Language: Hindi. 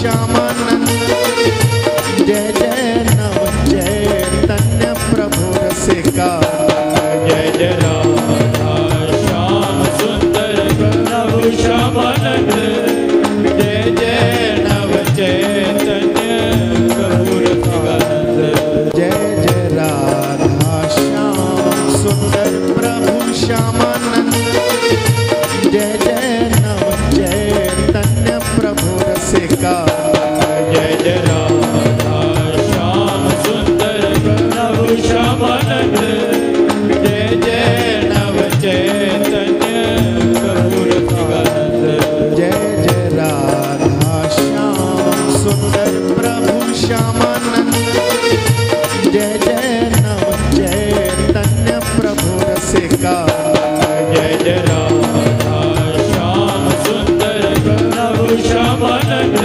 श्यामानंद। जय जय नव चैतन्य प्रभु रसिका। जय जय राधा श्याम सुंदर प्रभु श्यामानंद। जय जय नव चैतन्य प्रभु रसिकानंद। जय जय राधा श्याम सुंदर प्रभु श्यामानंद। जय जय नव चैतन्य प्रभु रसिका। जय जय राधा श्याम सुंदर प्रभु श्यामानंद। जय जय नव चैतन्य प्रभु रसिकानंद। जय जय राधा श्याम सुंदर प्रभु श्यामानंद। जय जय नव चैतन्य प्रभु रसिका। जय जय राधा श्याम सुंदर प्रभु श्यामानंद।